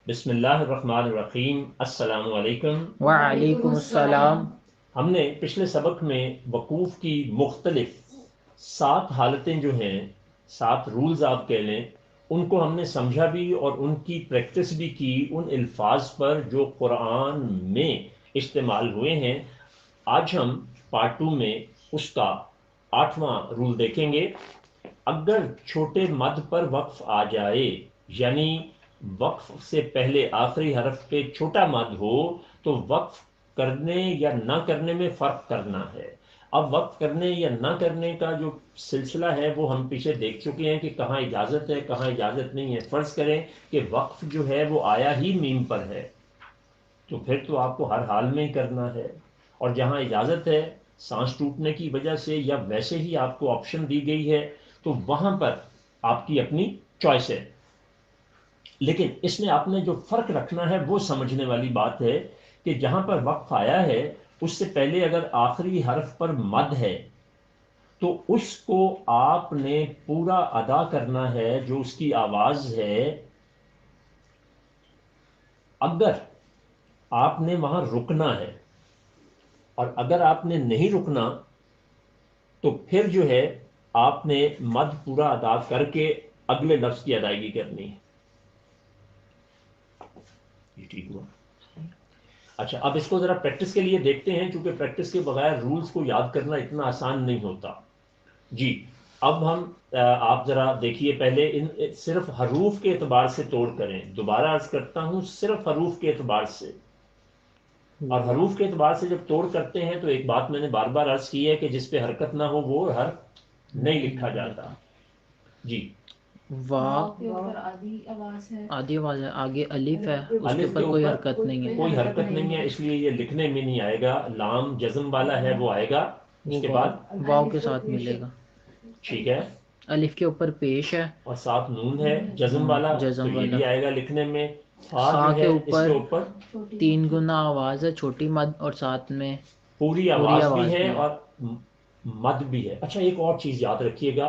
بسم اللہ الرحمن الرحیم۔ السلام علیکم۔ وعلیکم السلام۔ ہم نے پچھلے سبق میں وقوف کی مختلف 7 حالتیں جو ہیں، 7 رولز آپ کہہ لیں، ان کو ہم نے سمجھا بھی اور ان کی پریکٹس بھی کی ان الفاظ پر جو قرآن میں استعمال ہوئے ہیں۔ آج ہم پارٹ 2 میں اس کا 8واں رول دیکھیں گے۔ اگر چھوٹے مد پر وقف آ جائے، یعنی وقف سے پہلے آخری حرف پہ چھوٹا مد ہو، تو وقف کرنے یا نہ کرنے میں فرق کرنا ہے۔ اب وقف کرنے یا نہ کرنے کا جو سلسلہ ہے وہ ہم پیچھے دیکھ چکے ہیں کہ کہاں اجازت ہے کہاں اجازت نہیں ہے۔ فرض کریں کہ وقف جو ہے وہ آیا ہی میم پر ہے، تو پھر تو آپ کو ہر حال میں ہی کرنا ہے، اور جہاں اجازت ہے سانس ٹوٹنے کی وجہ سے یا ویسے ہی آپ کو آپشن دی گئی ہے، تو وہاں پر آپ کی اپنی چوائس ہے۔ لیکن اس میں آپ نے جو فرق رکھنا ہے وہ سمجھنے والی بات ہے کہ جہاں پر وقف آیا ہے اس سے پہلے اگر آخری حرف پر مد ہے تو اس کو آپ نے پورا ادا کرنا ہے، جو اس کی آواز ہے۔ اگر آپ نے وہاں رکنا ہے اور اگر آپ نے نہیں رکنا تو پھر جو ہے آپ نے مد پورا ادا کر کے اگلے لفظ کی ادائیگی کرنی ہے۔ یہ ٹھیک ہوا؟ اچھا، اب اس کو ذرا پریکٹس کے لیے دیکھتے ہیں، چونکہ پریکٹس کے بغیر رولز کو یاد کرنا اتنا آسان نہیں ہوتا۔ جی، اب ہم آپ ذرا دیکھیے پہلے ان صرف حروف کے اعتبار سے توڑ کریں۔ دوبارہ عرض کرتا ہوں، صرف حروف کے اعتبار سے۔ اور حروف کے اعتبار سے جب توڑ کرتے ہیں تو ایک بات میں نے بار بار عرض کی ہے کہ جس پہ حرکت نہ ہو وہ حرف نہیں لکھا جاتا۔ جی، واو کے اوپر آدھی آواز ہے، آدھی آواز ہے، آگے الف ہے، اس کے الف اوپر کوئی حرکت نہیں ہے، کوئی حرکت نہیں ہے، اس لیے یہ لکھنے میں نہیں آئے گا۔ لام جزم والا ہے وہ آئے گا اس وہ کے بعد۔ واو کے ساتھ ملے گا۔ ٹھیک ہے، الف کے اوپر پیش ہے، اور ساتھ نون ہے جزم والا، تو جزم یہ والا۔ بھی آئے گا لکھنے میں۔ ہاں خا جو کے ہے اس کے اوپر اوپر 3 گنا آواز ہے، چھوٹی مد اور ساتھ میں پوری آواز بھی ہے اور مد بھی ہے۔ اچھا، ایک اور چیز یاد رکھیے گا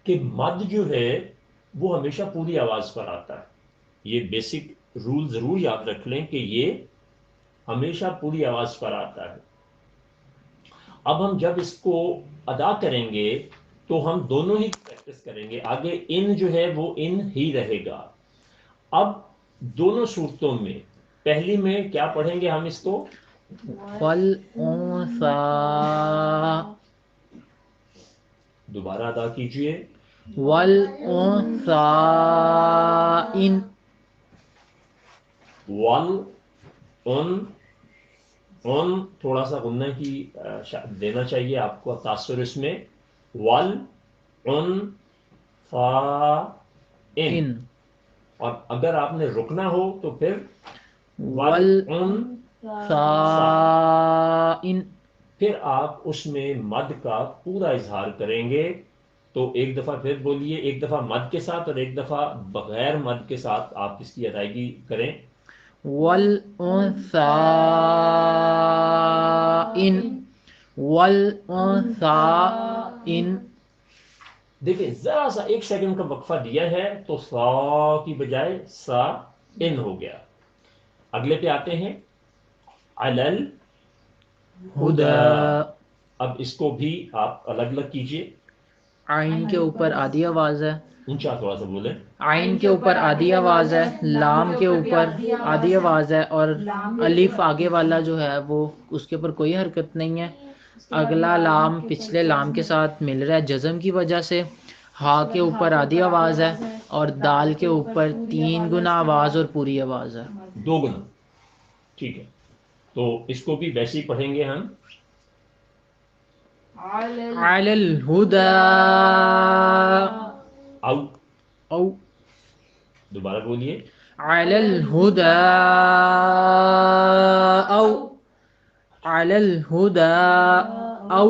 کہ مد جو ہے وہ ہمیشہ پوری آواز پر آتا ہے۔ یہ بیسک رول ضرور یاد رکھ لیں کہ یہ ہمیشہ پوری آواز پر آتا ہے۔ اب ہم جب اس کو ادا کریں گے تو ہم دونوں ہی پریکٹس کریں گے۔ آگے ان جو ہے وہ ان ہی رہے گا۔ اب دونوں صورتوں میں پہلی میں کیا پڑھیں گے ہم اس کو؟ والانثى، دوبارہ ادا کیجئے۔ والانثى ان، ان تھوڑا سا غنہ کی دینا چاہیے آپ کو تاثر اس میں۔ ان، اور اگر آپ نے رکنا ہو تو پھر والثى، پھر آپ اس میں مد کا پورا اظہار کریں گے۔ تو ایک دفعہ پھر بولیے، ایک دفعہ مد کے ساتھ اور ایک دفعہ بغیر مد کے ساتھ آپ اس کی ادائیگی کریں۔ والانثى ان، والانثى ان۔ دیکھیں ذرا سا 1 سیکنڈ کا وقفہ دیا ہے تو سا کی بجائے سا ان ہو گیا۔ اگلے پہ آتے ہیں، علل ہدا، اب اس کو بھی آپ الگ الگ کیجئے۔ عین کے اوپر آدھی آواز ہے، اونچا تھوڑا سا بولیں۔ عین کے اوپر آدھی آواز ہے، لام کے اوپر آدھی آواز ہے، اور الف آگے والا جو ہے وہ اس کے اوپر کوئی حرکت نہیں ہے۔ اگلا لام پچھلے لام کے ساتھ مل رہا ہے جزم کی وجہ سے۔ ہا کے اوپر آدھی آواز ہے اور دال کے اوپر 3 گنا آواز اور پوری آواز ہے، 2 گنا۔ ٹھیک ہے، تو اس کو بھی ویسے ہی پڑھیں گے ہم۔ علی الہدا او، او، دوبارہ بولیے۔ علی الہدا او، علی الہدا او۔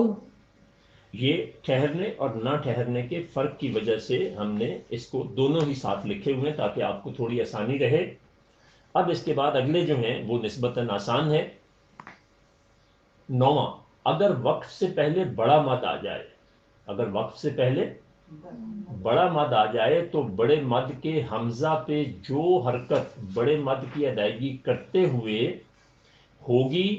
یہ ٹھہرنے اور نہ ٹھہرنے کے فرق کی وجہ سے ہم نے اس کو دونوں ہی ساتھ لکھے ہوئے ہیں تاکہ آپ کو تھوڑی آسانی رہے۔ اب اس کے بعد اگلے جو ہیں وہ نسبتاً آسان ہے۔ 9واں، اگر وقف سے پہلے بڑا مد آ جائے، اگر وقف سے پہلے بڑا مد آ جائے تو بڑے مد کے حمزہ پہ جو حرکت بڑے مد کی ادائیگی کرتے ہوئے ہوگی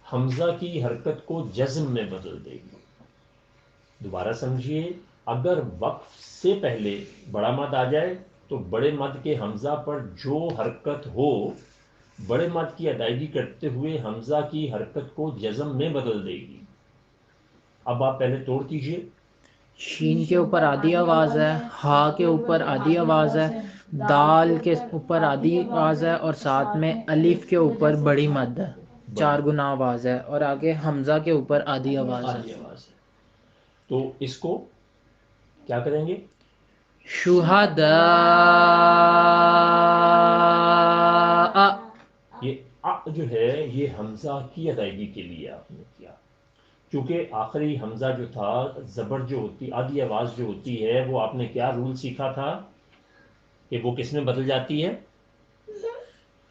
حمزہ کی حرکت کو جزم میں بدل دے گی. دوبارہ سمجھیے، اگر وقف سے پہلے بڑا مد آ جائے تو بڑے مد کے حمزہ پر جو حرکت ہو بڑے مد کی ادائیگی کرتے ہوئے حمزہ کی حرکت کو جزم میں بدل دے گی. اب آپ پہلے توڑ کیجئے. شین کے اوپر آدھی آواز ہے، ہا کے اوپر آدھی آواز ہے، دال کے اوپر آدھی آواز ہے، اور ساتھ میں الف کے اوپر بڑی مد ہے، 4 گنا آواز ہے، اور آگے حمزہ کے اوپر آدھی آواز آدھی ہے. آواز ہے. تو اس کو کیا کریں گے؟ شہداء. یہ جو ہے یہ حمزہ کی ادائیگی کے لیے آپ نے کیا، کیونکہ آخری حمزہ جو تھا زبر جو ہوتی آدھی آواز جو ہوتی ہے وہ آپ نے کیا رول سیکھا تھا کہ وہ کس میں بدل جاتی ہے؟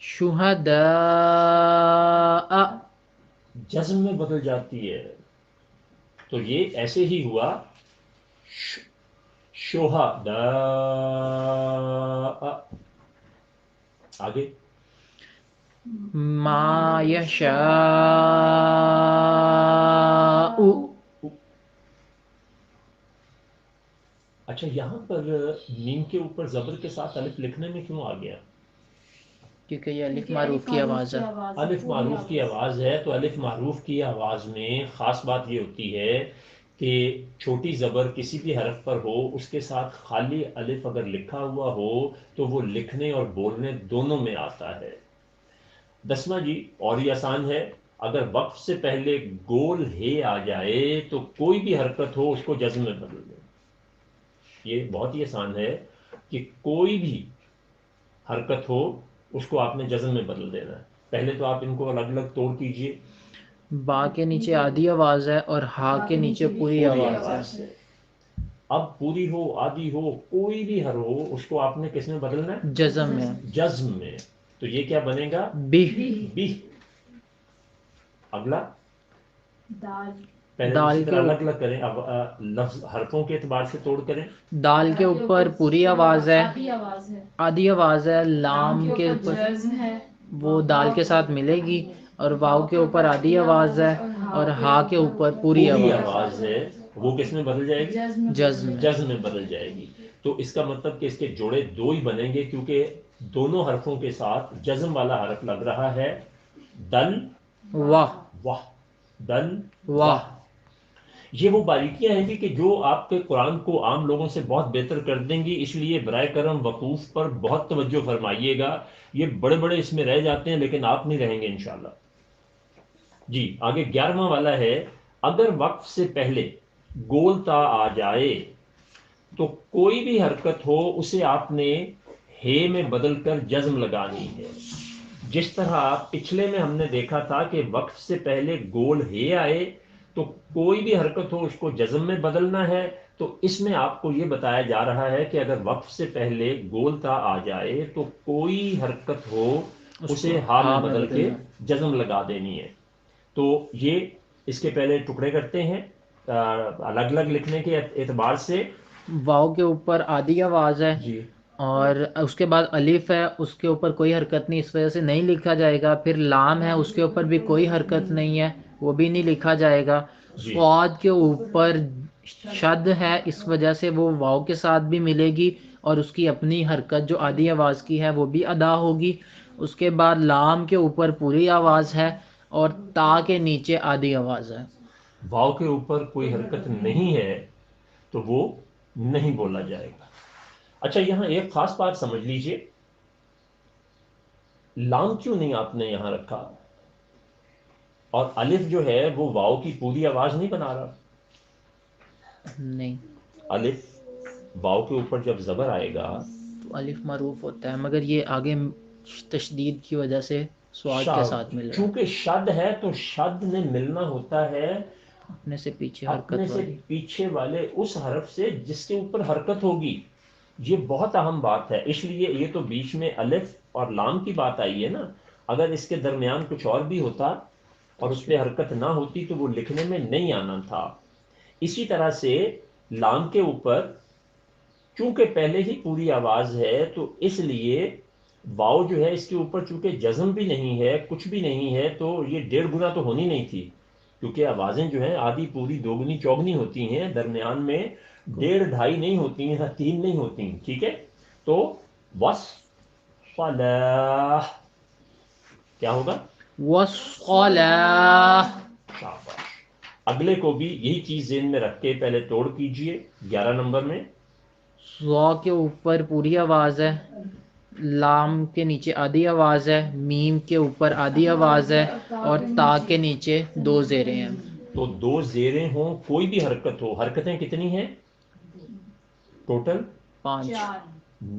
شہداء. جزم میں بدل جاتی ہے. تو یہ ایسے ہی ہوا شہداء. آگے ما یشاء. اچھا، یہاں پر میم کے اوپر زبر کے ساتھ الف لکھنے میں کیوں آ گیا؟ کیونکہ یہ الف معروف کی آواز ہے. الف معروف کی آواز ہے تو الف معروف کی آواز میں خاص بات یہ ہوتی ہے کہ چھوٹی زبر کسی بھی حرف پر ہو اس کے ساتھ خالی الف اگر لکھا ہوا ہو تو وہ لکھنے اور بولنے دونوں میں آتا ہے. 10واں جی اور یہ آسان ہے، اگر وقف سے پہلے گول ہے آ جائے تو کوئی بھی حرکت ہو اس کو جزم میں بدل دیں. یہ بہت ہی آسان ہے کہ کوئی بھی حرکت ہو اس کو آپ نے جزم میں بدل دینا ہے. پہلے تو آپ ان کو الگ الگ توڑ کیجئے. با کے نیچے آدھی آواز ہے اور ہا کے نیچے پوری آواز ہے. اب پوری ہو آدھی ہو کوئی بھی حرف ہو اس کو آپ نے کس میں بدلنا ہے؟ جزم میں. جزم میں. تو یہ کیا بنے گا؟ بی. بی. اگلا دال. پہلے دال اسی کے طرح الگ الگ کریں. اب لفظ حرفوں کے اعتبار سے توڑ کریں. دال کے اوپر پوری آواز ہے، آدھی آواز ہے. آدھی آواز ہے. لام کے اوپر جزم ہے. وہ دال کے ساتھ ملے گی، اور واو کے اوپر آدھی آواز ہے، اور ہا کے اوپر پوری آواز ہے. وہ کس میں بدل جائے گی؟ جزم میں. جزم میں بدل جائے گی. تو اس کا مطلب کہ اس کے جوڑے دو ہی بنیں گے کیونکہ دونوں حرفوں کے ساتھ جزم والا حرف لگ رہا ہے. دل واہ. واہ. دل واہ. یہ وہ باریکیاں ہیں کہ جو آپ کے قرآن کو عام لوگوں سے بہت بہتر کر دیں گی، اس لیے برائے کرم وقوف پر بہت توجہ فرمائیے گا. یہ بڑے بڑے اس میں رہ جاتے ہیں لیکن آپ نہیں رہیں گے انشاءاللہ. جی آگے 11واں والا ہے، اگر وقف سے پہلے گول تا آ جائے تو کوئی بھی حرکت ہو اسے آپ نے ہے میں بدل کر جزم لگانی ہے. جس طرح پچھلے میں ہم نے دیکھا تھا کہ وقف سے پہلے گول ہے آئے تو کوئی بھی حرکت ہو اس کو جزم میں بدلنا ہے. تو اس میں آپ کو یہ بتایا جا رہا ہے کہ اگر وقف سے پہلے گول تا آ جائے تو کوئی حرکت ہو اسے ہا میں بدل کے جزم لگا دینی ہے. تو یہ اس کے پہلے ٹکڑے کرتے ہیں الگ الگ لکھنے کے اعتبار سے. واو کے اوپر آدھی آواز ہے جی اور اس کے بعد الف ہے، اس کے اوپر کوئی حرکت نہیں، اس وجہ سے نہیں لکھا جائے گا. پھر لام ہے، اس کے اوپر بھی کوئی حرکت نہیں ہے، وہ بھی نہیں لکھا جائے گا. جی صاد کے اوپر شد ہے، اس وجہ سے وہ واو کے ساتھ بھی ملے گی اور اس کی اپنی حرکت جو آدھی آواز کی ہے وہ بھی ادا ہوگی. اس کے بعد لام کے اوپر پوری آواز ہے اور تا کے نیچے آدھی آواز ہے. واو کے اوپر کوئی حرکت نہیں ہے تو وہ نہیں بولا جائے گا. اچھا یہاں ایک خاص بات سمجھ لیجئے، لام کیوں نہیں آپ نے یہاں رکھا اور الف جو ہے وہ واو کی پوری آواز نہیں بنا رہا؟ نہیں، الف واو کے اوپر جب زبر آئے گا تو الف معروف ہوتا ہے، مگر یہ آگے تشدید کی وجہ سے سواد کے ساتھ مل رہا ہے. چونکہ شد ہے تو شد میں ملنا ہوتا ہے اپنے سے پیچھے اپنے حرکت سے والی. پیچھے والے اس حرف سے جس کے اوپر حرکت ہوگی. یہ بہت اہم بات ہے. اس لیے یہ تو بیچ میں الف اور لام کی بات آئی ہے نا، اگر اس کے درمیان کچھ اور بھی ہوتا اور اس پہ حرکت نہ ہوتی تو وہ لکھنے میں نہیں آنا تھا. اسی طرح سے لام کے اوپر چونکہ پہلے ہی پوری آواز ہے تو اس لیے واؤ جو ہے اس کے اوپر چونکہ جزم بھی نہیں ہے کچھ بھی نہیں ہے تو یہ 1.5 گنا تو ہونی نہیں تھی، کیونکہ آوازیں جو ہیں آدھی پوری دوگنی چوگنی ہوتی ہیں، درمیان میں 1.5 2.5 نہیں ہوتی ہیں، 3 نہیں ہوتی ہیں، ٹھیک ہے؟ تو وس فلاح کیا ہوگا؟ والصلاة. شاباش. اگلے کو بھی یہی چیز ذہن میں رکھ کے پہلے توڑ کیجئے. 11 نمبر میں ضا کے اوپر پوری آواز ہے، لام کے نیچے آدھی آواز ہے، میم کے اوپر آدھی آواز ہے، اور تا کے نیچے 2 زیریں ہیں. تو 2 زیریں ہوں، کوئی بھی حرکت ہو، حرکتیں کتنی ہیں ٹوٹل؟ 5.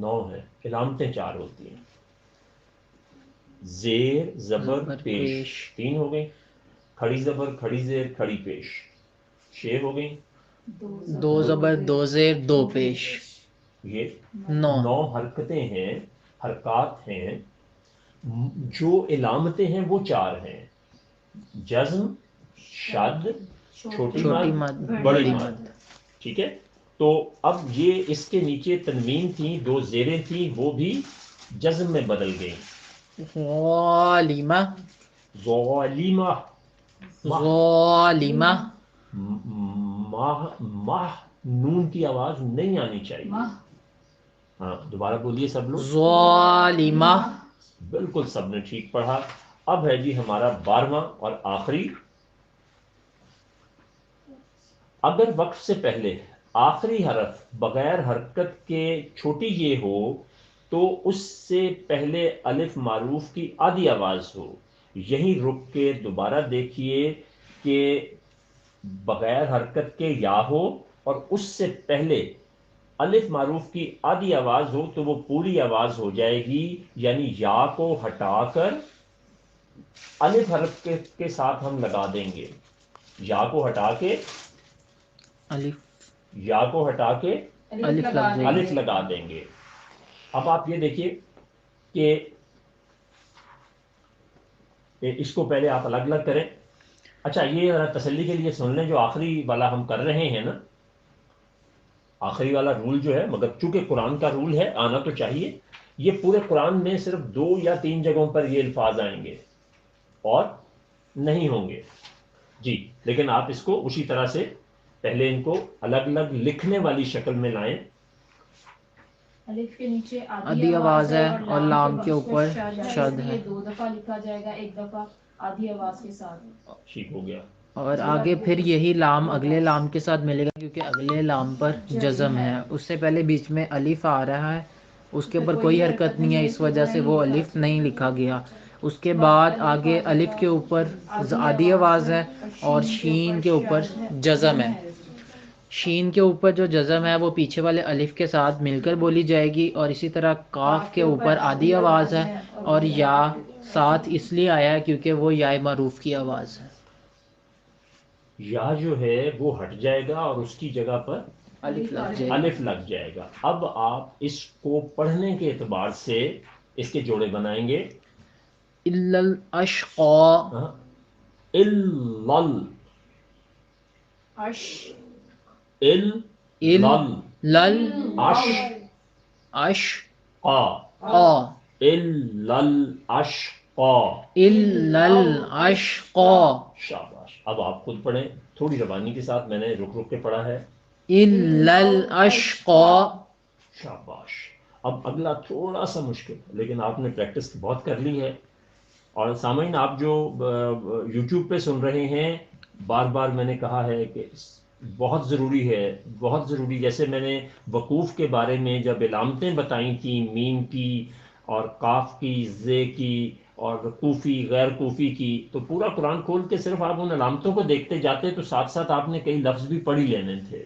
9 ہے، علامتیں 4 ہوتی ہیں. زیر زبر زبر پیش پیش. 3 ہو گئی، کھڑی زبر کھڑی زیر کھڑی پیش 6 ہو گئی. 2 زبر 2 زیر 2 پیش. یہ 9. 9 حرکتیں ہیں، حرکات ہیں. جو علامتیں ہیں وہ 4 ہیں، جزم، شد، چھوٹی چھوٹی مد، مد بڑی بڑی مد. مد. ٹھیک ہے؟ تو اب یہ اس کے نیچے تنوین تھی، 2 زیریں تھیں، وہ بھی جزم میں بدل گئیں. ظالمہ ظالمہ، ظالمہ. ماہ ماہ نون کی آواز نہیں آنی چاہیے. ہاں دوبارہ بولیے سب لوگ. ظالمہ. بالکل سب نے ٹھیک پڑھا. اب ہے جی ہمارا 12واں اور آخری. اگر وقف سے پہلے آخری حرف بغیر حرکت کے چھوٹی یہ ہو تو اس سے پہلے الف معروف کی آدھی آواز ہو. یہیں رک کے دوبارہ دیکھیے کہ بغیر حرکت کے یا ہو اور اس سے پہلے الف معروف کی آدھی آواز ہو تو وہ پوری آواز ہو جائے گی، یعنی یا کو ہٹا کر الف حرف کے ساتھ ہم لگا دیں گے. یا کو ہٹا کے الف یا کو ہٹا کے الف لگ جائے گی. الف لگا دیں گے. اب آپ یہ دیکھیے کہ اس کو پہلے آپ الگ الگ کریں. اچھا یہ ذرا تسلی کے لیے سن لیں، جو آخری والا ہم کر رہے ہیں نا، آخری والا رول جو ہے، مگر چونکہ قرآن کا رول ہے آنا تو چاہیے، یہ پورے قرآن میں صرف 2 یا 3 جگہوں پر یہ الفاظ آئیں گے اور نہیں ہوں گے جی. لیکن آپ اس کو اسی طرح سے پہلے ان کو الگ الگ لکھنے والی شکل میں لائیں. الف کے نیچے آدھی آواز ہے اور لام کے اوپر شد ہے. یہ 2 دفعہ لکھا جائے گا، 1 دفعہ آدھی آواز کے ساتھ. ٹھیک ہو گیا. اور آگے پھر یہی لام اگلے لام کے ساتھ ملے گا، کیونکہ اگلے لام پر جزم ہے. اس سے پہلے بیچ میں الف آ رہا ہے، اس کے اوپر کوئی حرکت نہیں ہے، اس وجہ سے وہ الف نہیں لکھا گیا. اس کے بعد آگے الف کے اوپر آدھی آواز ہے اور شین کے اوپر جزم ہے. شین کے اوپر جو جزم ہے وہ پیچھے والے الف کے ساتھ مل کر بولی جائے گی، اور اسی طرح کاف کے اوپر آدھی آواز ہے اور یا ساتھ اس لیے آیا ہے کیونکہ وہ یا معروف کی آواز ہے. یا جو ہے وہ ہٹ جائے گا اور اس کی جگہ پر الف لگ جائے گی. الف لگ جائے گا. اب آپ اس کو پڑھنے کے اعتبار سے اس کے جوڑے بنائیں گے. الا الاشقا. الل اش لل اش اش قا الاشقا. الا الاشقا. شاباش. اب آپ خود پڑھیں تھوڑی زبانی کے ساتھ، میں نے رک رک کے پڑھا ہے. الا الاشقا. شاباش. اب اگلا تھوڑا سا مشکل، لیکن آپ نے پریکٹس بہت کر لی ہے. اور سامعین آپ جو یوٹیوب پہ سن رہے ہیں، بار بار میں نے کہا ہے کہ بہت ضروری ہے، بہت ضروری. جیسے میں نے وقوف کے بارے میں جب علامتیں بتائی تھیں، میم کی اور کاف کی، زے کی اور کوفی غیر کوفی کی، تو پورا قرآن کھول کے صرف آپ ان علامتوں کو دیکھتے جاتے تو ساتھ ساتھ آپ نے کئی لفظ بھی پڑھ ہی لینے تھے.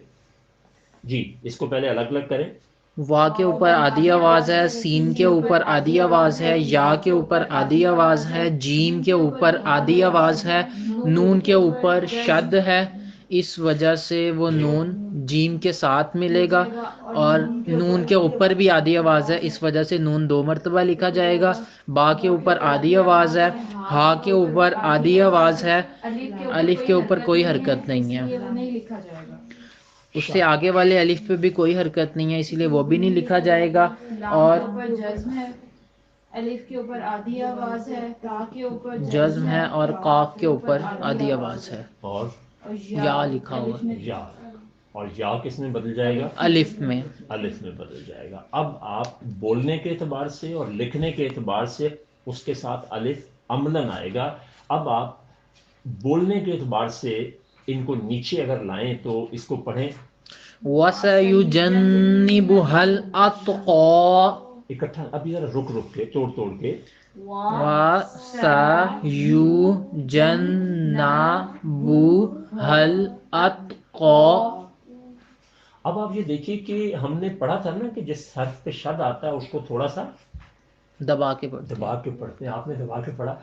جی اس کو پہلے الگ الگ کریں. وا کے اوپر آدھی آواز ہے، سین کے اوپر آدھی آواز ہے، یا کے اوپر آدھی آواز ہے، جیم کے اوپر آدھی آواز ہے، نون کے اوپر شد ہے، اس وجہ سے وہ نون جیم کے ساتھ ملے گا، اور نون کے اوپر بھی آدھی آواز ہے، اس وجہ سے نون 2 مرتبہ لکھا جائے گا. با کے اوپر آدھی آواز ہے، ہا کے اوپر آدھی آواز ہے، الف کے اوپر کوئی حرکت نہیں ہے. نہیں لکھا جائے گا. اس سے آگے والے الف پہ بھی کوئی حرکت نہیں ہے، اسی لیے وہ بھی نہیں لکھا جائے گا. اور لام کے اوپر جزم ہے، الف کے اوپر آدھی آواز ہے، تا کے اوپر جزم ہے اور قاف کے اوپر آدھی آواز ہے، اور یا لکھا ہوا یا، اور یا کس میں بدل جائے گا؟ الف میں. الف میں بدل جائے گا. اب آپ بولنے کے اعتبار سے اور لکھنے کے اعتبار سے اس کے ساتھ الف عملاً آئے گا. اب آپ بولنے کے اعتبار سے ان کو نیچے اگر لائیں تو اس کو پڑھیں وَسَيُجَنِّبُهَا الْأَتْقَى. اکٹھا. ابھی ذرا رک کے توڑ کے. وَسَيُجَنَّبُهَا الْأَتْقَى. اب آپ یہ دیکھیے کہ ہم نے پڑھا تھا نا کہ جس حرف پہ شد آتا ہے اس کو تھوڑا سا دبا کے پڑھتے دبا کے پڑھتے ہیں. آپ نے دبا کے پڑھا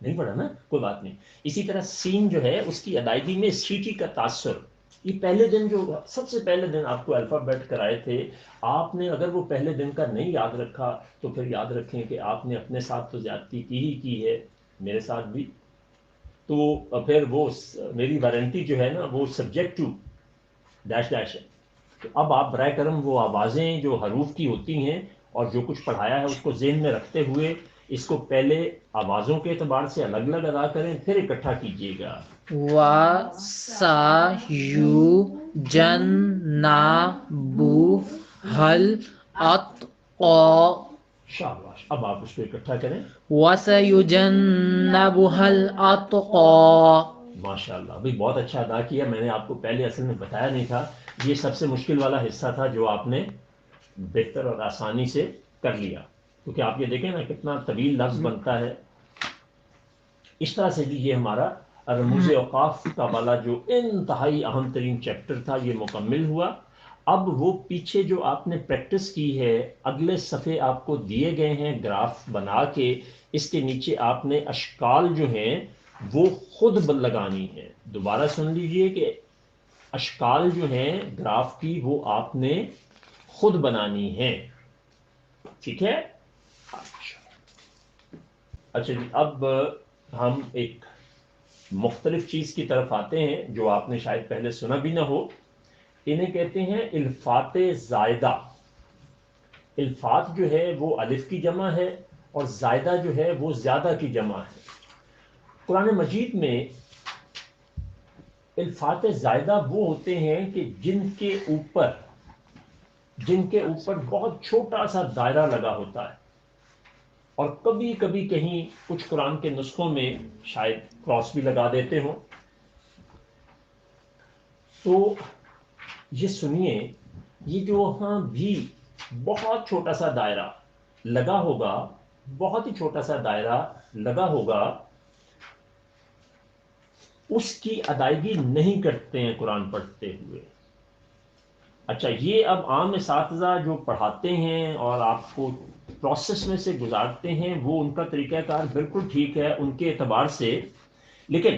نہیں پڑھا نا، کوئی بات نہیں. اسی طرح سین جو ہے اس کی ادائیگی میں سیٹی کا تاثر. یہ پہلے دن جو سب سے پہلے دن آپ کو الفابیٹ کرائے تھے، آپ نے اگر وہ پہلے دن کا نہیں یاد رکھا تو پھر یاد رکھیں کہ آپ نے اپنے ساتھ تو زیادتی کی ہے، میرے ساتھ بھی. تو پھر وہ میری وارنٹی جو ہے نا وہ سبجیکٹ ٹو ڈیش ڈیش ہے. تو اب آپ برائے کرم وہ آوازیں جو حروف کی ہوتی ہیں اور جو کچھ پڑھایا ہے اس کو ذہن میں رکھتے ہوئے اس کو پہلے آوازوں کے اعتبار سے الگ الگ ادا کریں، پھر اکٹھا کیجئے گا. وَسَيُجَنَّبُهَا الْأَتْقَى. شاباش. اب آپ اس کو اکٹھا کریں. وَسَيُجَنَّبُهَا الْأَتْقَى. ماشاء اللہ. ابھی بہت اچھا ادا کیا. میں نے آپ کو پہلے اصل میں بتایا نہیں تھا، یہ سب سے مشکل والا حصہ تھا جو آپ نے بہتر اور آسانی سے کر لیا. کیونکہ آپ یہ دیکھیں نا کتنا طویل لفظ بنتا ہے. اس طرح سے بھی یہ ہمارا رموز اوقاف کا والا جو انتہائی اہم ترین چیپٹر تھا یہ مکمل ہوا. اب وہ پیچھے جو آپ نے پریکٹس کی ہے، اگلے صفحے آپ کو دیے گئے ہیں گراف بنا کے، اس کے نیچے آپ نے اشکال جو ہیں وہ خود لگانی ہے. دوبارہ سن لیجئے کہ اشکال جو ہیں گراف کی وہ آپ نے خود بنانی ہے. ٹھیک ہے؟ اچھا جی. اب ہم ایک مختلف چیز کی طرف آتے ہیں جو آپ نے شاید پہلے سنا بھی نہ ہو. انہیں کہتے ہیں الفات زائدہ. الفات جو ہے وہ الف کی جمع ہے اور زائدہ جو ہے وہ زیادہ کی جمع ہے. قرآن مجید میں الفات زائدہ وہ ہوتے ہیں کہ جن کے اوپر بہت چھوٹا سا دائرہ لگا ہوتا ہے، اور کبھی کبھی کہیں کچھ قرآن کے نسخوں میں شاید کراس بھی لگا دیتے ہوں. تو یہ سنیے، یہ جو ہاں بھی بہت چھوٹا سا دائرہ لگا ہوگا، بہت ہی چھوٹا سا دائرہ لگا ہوگا، اس کی ادائیگی نہیں کرتے ہیں قرآن پڑھتے ہوئے. اچھا، یہ اب عام اساتذہ جو پڑھاتے ہیں اور آپ کو پروسیس میں سے گزارتے ہیں وہ ان کا طریقہ کار بالکل ٹھیک ہے ان کے اعتبار سے، لیکن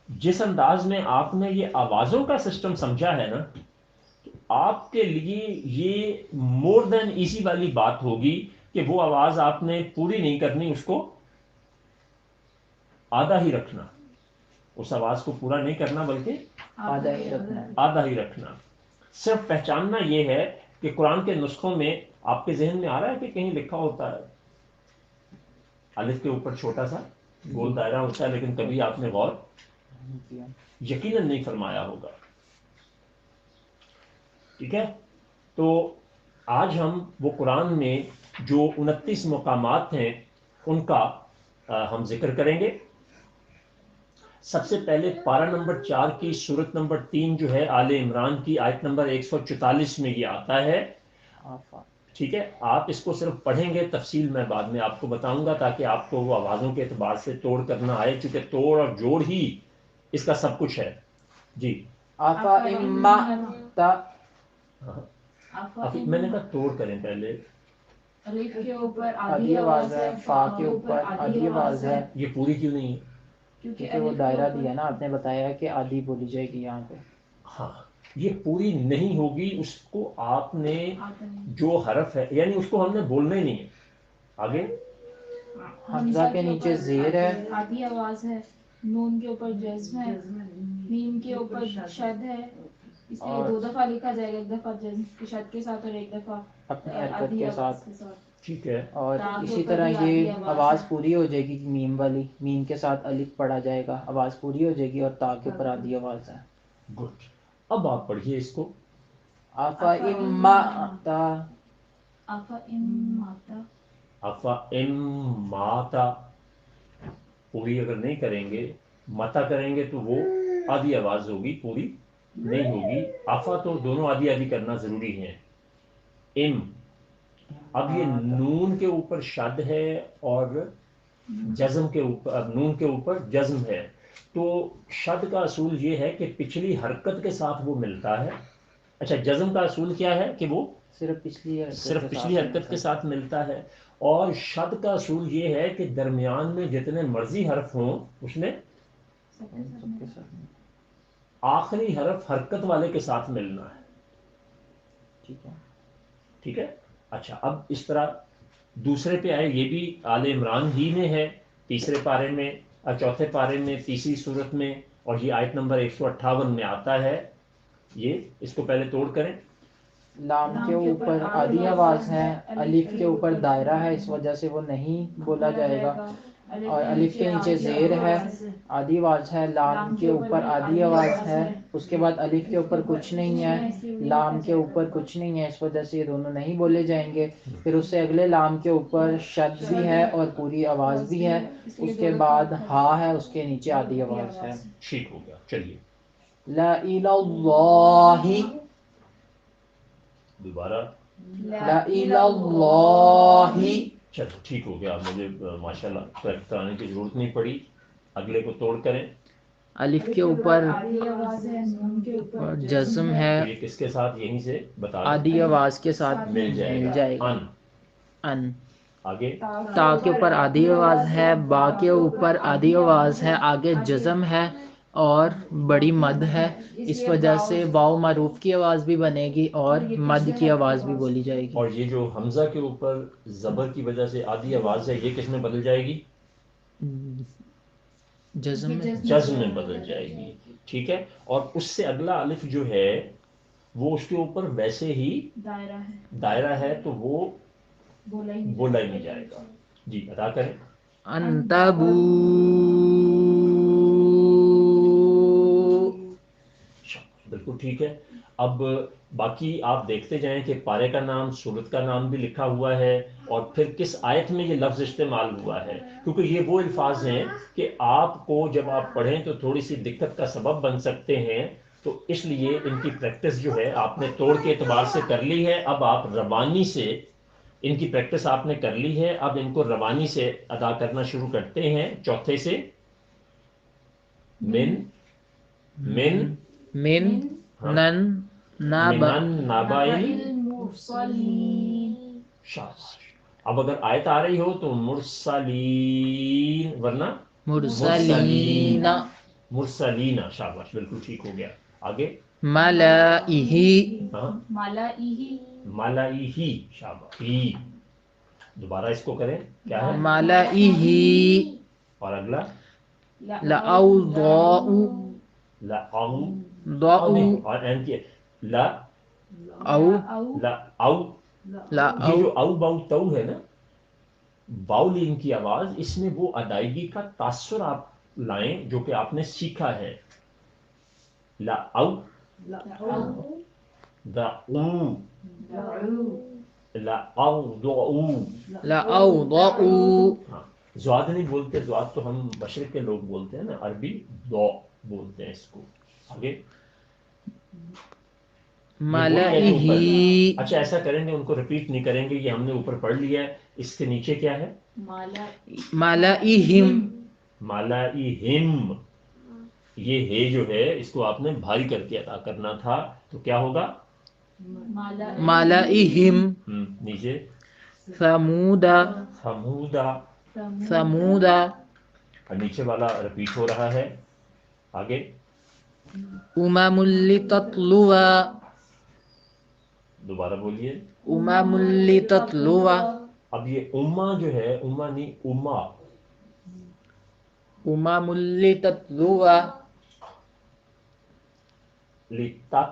جس انداز میں آپ نے یہ آوازوں کا سسٹم سمجھا ہے نا، تو آپ کے لیے یہ مور دین ایزی والی بات ہوگی کہ وہ آواز آپ نے پوری نہیں کرنی، اس کو آدھا ہی رکھنا. اس آواز کو پورا نہیں کرنا بلکہ آدھا ہی رکھنا. صرف پہچاننا یہ ہے کہ قرآن کے نسخوں میں آپ کے ذہن میں آ رہا ہے کہ کہیں لکھا ہوتا ہے الف کے اوپر چھوٹا سا گول دائرہ ہوتا ہے، لیکن کبھی آپ نے غور یقیناً نہیں فرمایا ہوگا. ٹھیک ہے؟ تو آج ہم وہ قرآن میں جو 29 مقامات ہیں ان کا ہم ذکر کریں گے. سب سے پہلے پارہ نمبر 4 کی سورت نمبر 3 جو ہے آل عمران کی آیت نمبر 144 میں یہ آتا ہے. ٹھیک ہے؟ آپ اس کو صرف پڑھیں گے، تفصیل میں بعد میں آپ کو بتاؤں گا تاکہ آپ کو وہ آوازوں کے اعتبار سے توڑ کرنا آئے، چونکہ توڑ اور جوڑ ہی اس کا سب کچھ ہے. جی میں نے کہا توڑ کریں پہلے. الف کے اوپر آدھی آواز ہے، فا کے اوپر آدھی آواز ہے. یہ پوری کیوں نہیں ہے؟ کیونکہ وہ دائرہ دیا نا آپ نے بتایا کہ آدھی بولی جائے گی یہاں پہ. ہاں، یہ پوری نہیں ہوگی. اس کو آپ نے جو حرف ہے یعنی اس کو ہم نے بولنا ہی نہیں ہے. آگے حمزہ کے نیچے زیر ہے، آدھی آواز ہے، نون کے اوپر جزم ہے، میم کے اوپر شد ہے، اس لیے 2 دفعہ لکھا جائے گا, 1 دفعہ جزم کی شد کے ساتھ اور 1 دفعہ اپنی حرکت آدھی کے آواز ساتھ. ٹھیک ہے. اور تاں کے اسی اوپر طرح بھی آدھی یہ آواز آواز ہے. پوری ہو جائے گی, میم والی, میم کے ساتھ الف پڑھا جائے گا, آواز پوری ہو جائے گی, اور تا کے اوپر آدھی آواز ہے. گڈ. اب آپ پڑھیے اس کو. آفا اما تا, آفا ام ماتا, افا ام ماتا, پوری اگر نہیں کریں گے, متا کریں گے تو وہ آدھی آواز ہوگی, پوری نہیں ہوگی. افا تو دونوں آدھی آدھی کرنا ضروری ہے. ام, اب یہ نون کے اوپر شد ہے اور جزم کے اوپر, نون کے اوپر جزم ہے. تو شد کا اصول یہ ہے کہ پچھلی حرکت کے ساتھ وہ ملتا ہے. اچھا, جزم کا اصول کیا ہے کہ وہ صرف پچھلی حرکت کے ساتھ ملتا ہے. اور شد کا اصول یہ ہے کہ درمیان میں جتنے مرضی حرف ہوں اس میں آخری حرف حرکت والے کے ساتھ ملنا ہے. ٹھیک ہے. ٹھیک ہے. اچھا, اب اس طرح دوسرے پہ آئے, یہ بھی آل عمران ہی میں ہے, تیسرے پارے میں, چوتھے پارے میں, تیسری صورت میں, اور یہ آیت نمبر 158 میں آتا ہے. یہ اس کو پہلے توڑ کریں. لام کے اوپر آدھی آواز ہے, الف کے اوپر دائرہ ہے, اس وجہ سے وہ نہیں بولا جائے گا. اور الف کے نیچے زیر ہے, آدھی آواز ہے. لام کے اوپر آدھی آواز ہے, اس کے بعد الف کے اوپر کچھ نہیں ہے, لام کے اوپر کچھ نہیں ہے, اس وجہ سے یہ دونوں نہیں بولے جائیں گے. پھر اس سے اگلے لام کے اوپر شد بھی ہے اور پوری آواز بھی ہے. اس کے بعد ہا ہے, اس کے نیچے آدھی آواز ہے. ٹھیک ہو گیا. چلیے لا الہ اللہ, دوبارہ. لا الہ اللہ. چلو ٹھیک ہو گیا. مجھے ماشاءاللہ کریکٹ کرانے کی ضرورت نہیں پڑی. اگلے کو توڑ کریں. الف کے اوپر آدھی آواز ہے, نون کے اوپر جزم تو ہے, یہ کس کے ساتھ, یہیں سے بتا دیں. آدھی آواز کے ساتھ مل جائے گا. ان. ان. آگے تا کے اوپر آدھی آواز ہے, با کے اوپر آدھی آواز ہے, آگے جزم ہے اور بڑی مد ہے. اس وجہ سے واو معروف کی آواز بھی بنے گی اور مد کی آواز بھی بولی جائے گی. اور یہ جو حمزہ کے اوپر زبر کی وجہ سے آدھی آواز ہے, یہ کس میں بدل جائے گی؟ جزم میں. جزم میں بدل جائے گی. ٹھیک ہے. اور اس سے اگلا الف جو ہے وہ اس کے اوپر ویسے ہی دائرہ ہے, تو وہ بولا ہی نہیں جائے گا. جی ادا کریں. انتبو, بالکل ٹھیک ہے. اب باقی آپ دیکھتے جائیں کہ پارے کا نام, سورت کا نام بھی لکھا ہوا ہے, اور پھر کس آیت میں یہ لفظ استعمال ہوا ہے, کیونکہ یہ وہ الفاظ ہیں کہ آپ کو جب آپ پڑھیں تو تھوڑی سی دقت کا سبب بن سکتے ہیں. تو اس لیے ان کی پریکٹس جو ہے آپ نے توڑ کے اعتبار سے کر لی ہے. اب آپ روانی سے ان کی پریکٹس آپ نے کر لی ہے, اب ان کو روانی سے ادا کرنا شروع کرتے ہیں. چوتھے سے من, من, من, نن, نابا. منن نابائل. شاباش. اب اگر آیت آ رہی ہو تو مرسلین, ورنہ مرسلین. مرسلین. شاباش, بالکل ٹھیک ہو گیا. آگے ملائہی, ملائہی. شاباش. ہی. دوبارہ اس کو کریں. کیا ہے؟ ملائہی. اور اگلا لأوضاء, لأو, ضاء, اور این کی لا او, لا او. لأو. یہ جو او باؤ تو ہے نا, باؤلین کی آواز, اس میں وہ ادائیگی کا تاثر آپ لائیں جو کہ آپ نے سیکھا ہے. لا او, دا او, لا او دو او. لأوضاء. ہاں, زواد نہیں بولتے, زواد تو ہم مشرق کے لوگ بولتے ہیں نا, عربی دو بولتے ہیں اس کو. آگے ملائہی. اچھا ایسا کریں گے, ان کو ریپیٹ نہیں کریں گے, یہ ہم نے اوپر پڑھ لیا ہے. اس کے نیچے کیا ہے؟ ملائہم. ملائہم. یہ ہے جو ہے اس کو آپ نے بھاری کر کے ادا کرنا تھا, تو کیا ہوگا؟ ملائہم. نیچے ثمودا, ثمودا. ثمودا. اور نیچے والا ریپیٹ ہو رہا ہے. آگے امم لتتلوا. دوبارہ بولیے. امم لتتلوا. اب یہ اما جو ہے, اما نہیں اما, امم لتتلوا. لتت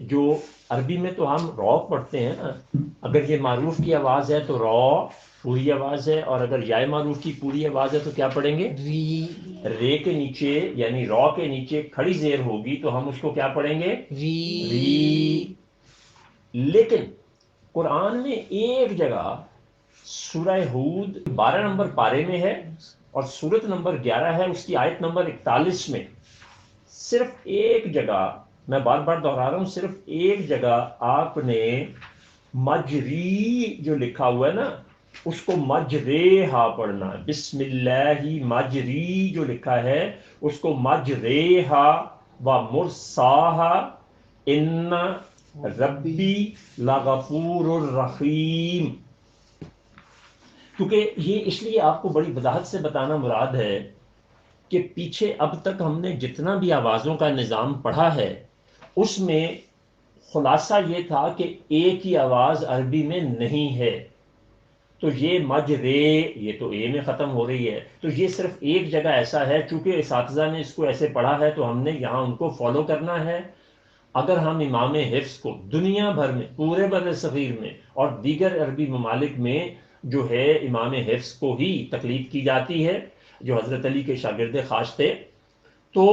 جو عربی میں تو ہم رو پڑھتے ہیں نا، اگر یہ معروف کی آواز ہے تو رو پوری آواز ہے، اور اگر یائے معروف کی پوری آواز ہے تو کیا پڑھیں گے؟ ری رے کے نیچے یعنی رو کے نیچے کھڑی زیر ہوگی تو ہم اس کو کیا پڑھیں گے؟ ری۔ لیکن قرآن میں ایک جگہ سورہ ہود 12 نمبر پارے میں ہے اور سورت نمبر 11 ہے، اس کی آیت نمبر 41 میں صرف ایک جگہ، میں بار بار دہرا رہا ہوں، صرف ایک جگہ آپ نے مجری جو لکھا ہوا ہے نا اس کو مجریہا پڑھنا ہے۔ بسم اللہ مجری جو لکھا ہے اس کو مجریہا و مرساہا ان ربی لغفور الرحیم۔ کیونکہ یہ اس لیے آپ کو بڑی وضاحت سے بتانا مراد ہے کہ پیچھے اب تک ہم نے جتنا بھی آوازوں کا نظام پڑھا ہے اس میں خلاصہ یہ تھا کہ ایک ہی آواز عربی میں نہیں ہے، تو یہ مجرے یہ تو اے میں ختم ہو رہی ہے، تو یہ صرف ایک جگہ ایسا ہے، چونکہ اساتذہ نے اس کو ایسے پڑھا ہے تو ہم نے یہاں ان کو فالو کرنا ہے۔ اگر ہم امام حفظ کو دنیا بھر میں پورے بر صغیر میں اور دیگر عربی ممالک میں جو ہے امام حفظ کو ہی تقلید کی جاتی ہے جو حضرت علی کے شاگرد خاص تھے، تو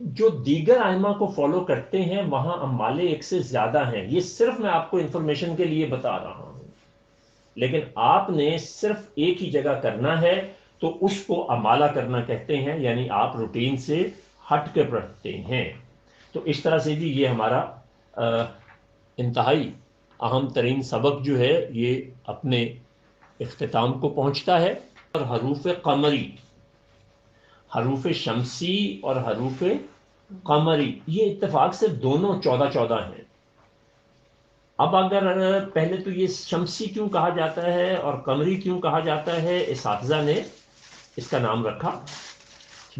جو دیگر ائمہ کو فالو کرتے ہیں وہاں امالے ایک سے زیادہ ہیں۔ یہ صرف میں آپ کو انفارمیشن کے لیے بتا رہا ہوں، لیکن آپ نے صرف ایک ہی جگہ کرنا ہے تو اس کو امالہ کرنا کہتے ہیں، یعنی آپ روٹین سے ہٹ کے پڑھتے ہیں۔ تو اس طرح سے بھی یہ ہمارا انتہائی اہم ترین سبق جو ہے یہ اپنے اختتام کو پہنچتا ہے۔ اور حروف قمری، حروف شمسی اور حروف قمری یہ اتفاق سے دونوں 14 ہیں۔ اب اگر پہلے تو یہ شمسی کیوں کہا جاتا ہے اور قمری کیوں کہا جاتا ہے، اساتذہ نے اس کا نام رکھا۔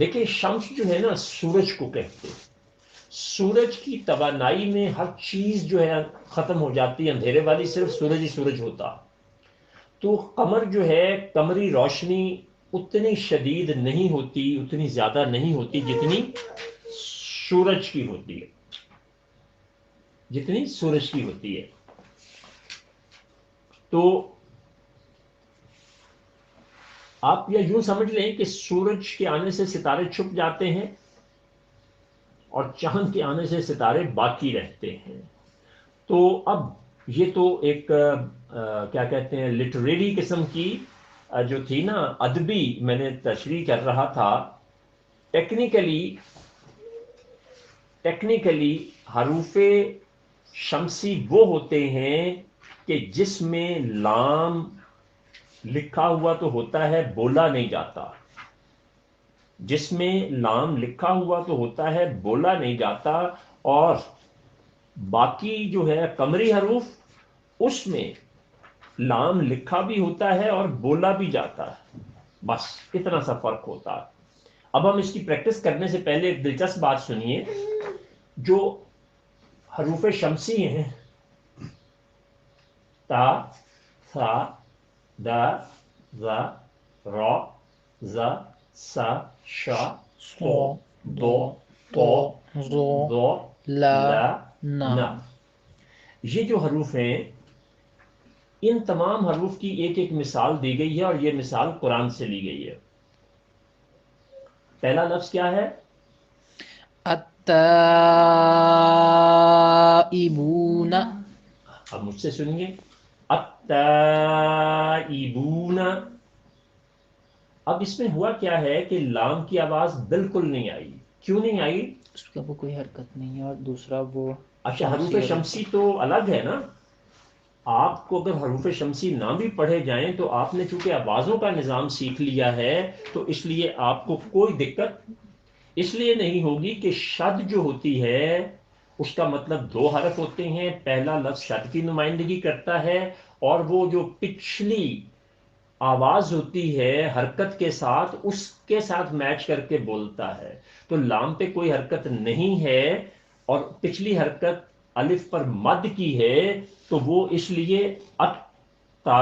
دیکھیں شمس جو ہے نا سورج کو کہتے ہیں، سورج کی توانائی میں ہر چیز جو ہے ختم ہو جاتی ہے، اندھیرے والی صرف سورج ہی سورج ہوتا، تو قمر جو ہے قمری روشنی اتنی شدید نہیں ہوتی، اتنی زیادہ نہیں ہوتی جتنی سورج کی ہوتی ہے، جتنی سورج کی ہوتی ہے۔ تو آپ یہ یوں سمجھ لیں کہ سورج کے آنے سے ستارے چھپ جاتے ہیں اور چاند کے آنے سے ستارے باقی رہتے ہیں۔ تو اب یہ تو ایک کیا کہتے ہیں لٹریری قسم کی جو تھی نا ادبی میں نے تشریح کر رہا تھا۔ ٹیکنیکلی حروف شمسی وہ ہوتے ہیں کہ جس میں لام لکھا ہوا تو ہوتا ہے بولا نہیں جاتا، جس میں لام لکھا ہوا تو ہوتا ہے بولا نہیں جاتا، اور باقی جو ہے قمری حروف اس میں لام لکھا بھی ہوتا ہے اور بولا بھی جاتا ہے، بس اتنا سا فرق ہوتا ہے۔ اب ہم اس کی پریکٹس کرنے سے پہلے ایک دلچسپ بات سنیے، جو حروف شمسی ہیں تا، ثا، دا، ذا، را، زا، سا، شا، سو، دو، تو، دو، لا، نا، یہ جو حروف ہیں ان تمام حروف کی ایک ایک مثال دی گئی ہے اور یہ مثال قرآن سے لی گئی ہے۔ پہلا لفظ کیا ہے؟ التائبون۔ اب مجھ سے سنیے، التائبون۔ اب اس میں ہوا کیا ہے کہ لام کی آواز بالکل نہیں آئی۔ کیوں نہیں آئی؟ اس کا وہ کوئی حرکت نہیں ہے، اور دوسرا وہ اچھا حروف شمسی تو الگ ہے نا، آپ کو اگر حروف شمسی نہ بھی پڑھے جائیں تو آپ نے چونکہ آوازوں کا نظام سیکھ لیا ہے تو اس لیے آپ کو کوئی دقت اس لیے نہیں ہوگی کہ شد جو ہوتی ہے اس کا مطلب 2 حرف ہوتے ہیں، پہلا لفظ شد کی نمائندگی کرتا ہے اور وہ جو پچھلی آواز ہوتی ہے حرکت کے ساتھ اس کے ساتھ میچ کر کے بولتا ہے، تو لام پہ کوئی حرکت نہیں ہے اور پچھلی حرکت الف پر مد کی ہے، تو وہ اس لیے التائبون،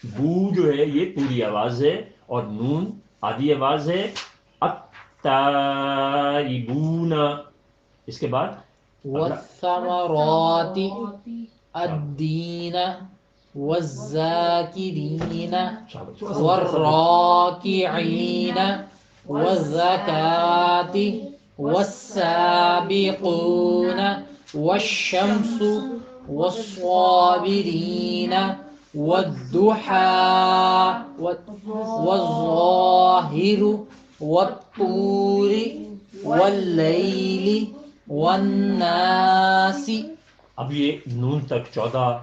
بو جو ہے یہ پوری آواز ہے اور نون آدھی آواز ہے، والتائبون، اس کے بعد والثمرات الدین والذاکرین والراکعین والزکاة والسابقون والشمس والصابرین والضحى والظاهر والطور واللیل والناس. اب یہ نون تک 14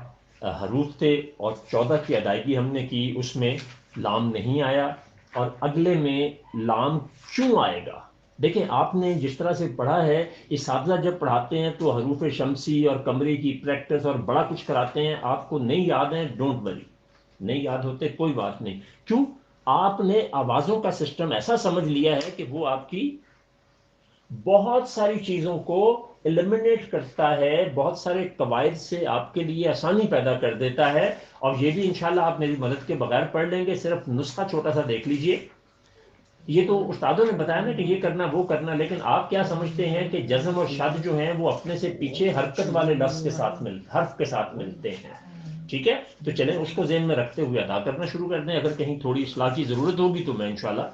حروف تھے اور 14 کی ادائیگی ہم نے کی، اس میں لام نہیں آیا، اور اگلے میں لام کیوں آئے گا؟ دیکھیں آپ نے جس طرح سے پڑھا ہے، اساتذہ جب پڑھاتے ہیں تو حروف شمسی اور قمری کی پریکٹس اور بڑا کچھ کراتے ہیں، آپ کو نہیں یاد ہے ڈونٹ وری، نہیں یاد ہوتے کوئی بات نہیں. کیوں؟ آپ نے آوازوں کا سسٹم ایسا سمجھ لیا ہے کہ وہ آپ کی بہت ساری چیزوں کو ایلیمنیٹ کرتا ہے، بہت سارے قواعد سے آپ کے لیے آسانی پیدا کر دیتا ہے. اور یہ بھی انشاءاللہ آپ میری مدد کے بغیر پڑھ لیں گے، صرف نسخہ چھوٹا سا دیکھ لیجئے. یہ تو استادوں نے بتایا نا کہ یہ کرنا وہ کرنا، لیکن آپ کیا سمجھتے ہیں کہ جزم اور شد جو ہیں وہ اپنے سے پیچھے حرکت والے لفظ کے ساتھ حرف کے ساتھ ملتے ہیں. ٹھیک ہے، تو چلیں اس کو ذہن میں رکھتے ہوئے ادا کرنا شروع کر دیں. اگر کہیں تھوڑی اصلاح کی ضرورت ہوگی تو میں انشاءاللہ.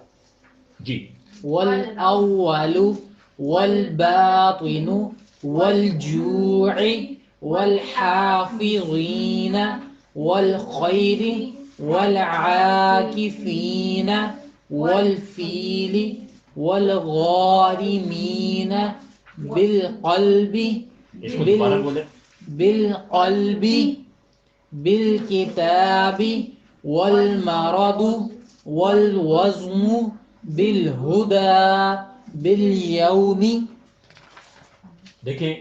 جی. والاول والباطن والجوع والحافظین والخیر والعاکفین والفیل والغارمین بالقلب اس کو دوبارہ بولیں. بالقلب بالکتاب والمرض والوزن بالہدى بالیوم. دیکھیں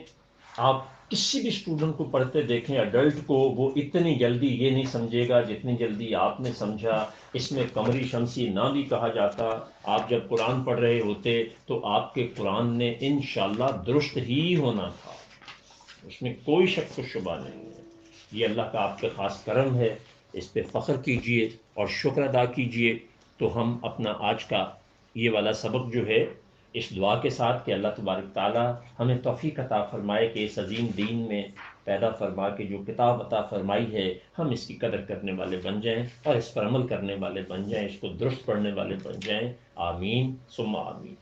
آپ کسی بھی اسٹوڈنٹ کو پڑھتے دیکھیں، اڈلٹ کو، وہ اتنی جلدی یہ نہیں سمجھے گا جتنی جلدی آپ نے سمجھا. اس میں قمری شمسی نہ بھی کہا جاتا. آپ جب قرآن پڑھ رہے ہوتے تو آپ کے قرآن نے انشاءاللہ درست ہی ہونا تھا، اس میں کوئی شک و شبہ نہیں ہے. یہ اللہ کا آپ کے خاص کرم ہے، اس پہ فخر کیجئے اور شکر ادا کیجئے. تو ہم اپنا آج کا یہ والا سبق جو ہے اس دعا کے ساتھ کہ اللہ تبارک تعالیٰ ہمیں توفیق عطا فرمائے کہ اس عظیم دین میں پیدا فرما کے جو کتاب عطا فرمائی ہے ہم اس کی قدر کرنے والے بن جائیں اور اس پر عمل کرنے والے بن جائیں، اس کو درست پڑھنے والے بن جائیں. آمین ثم آمین.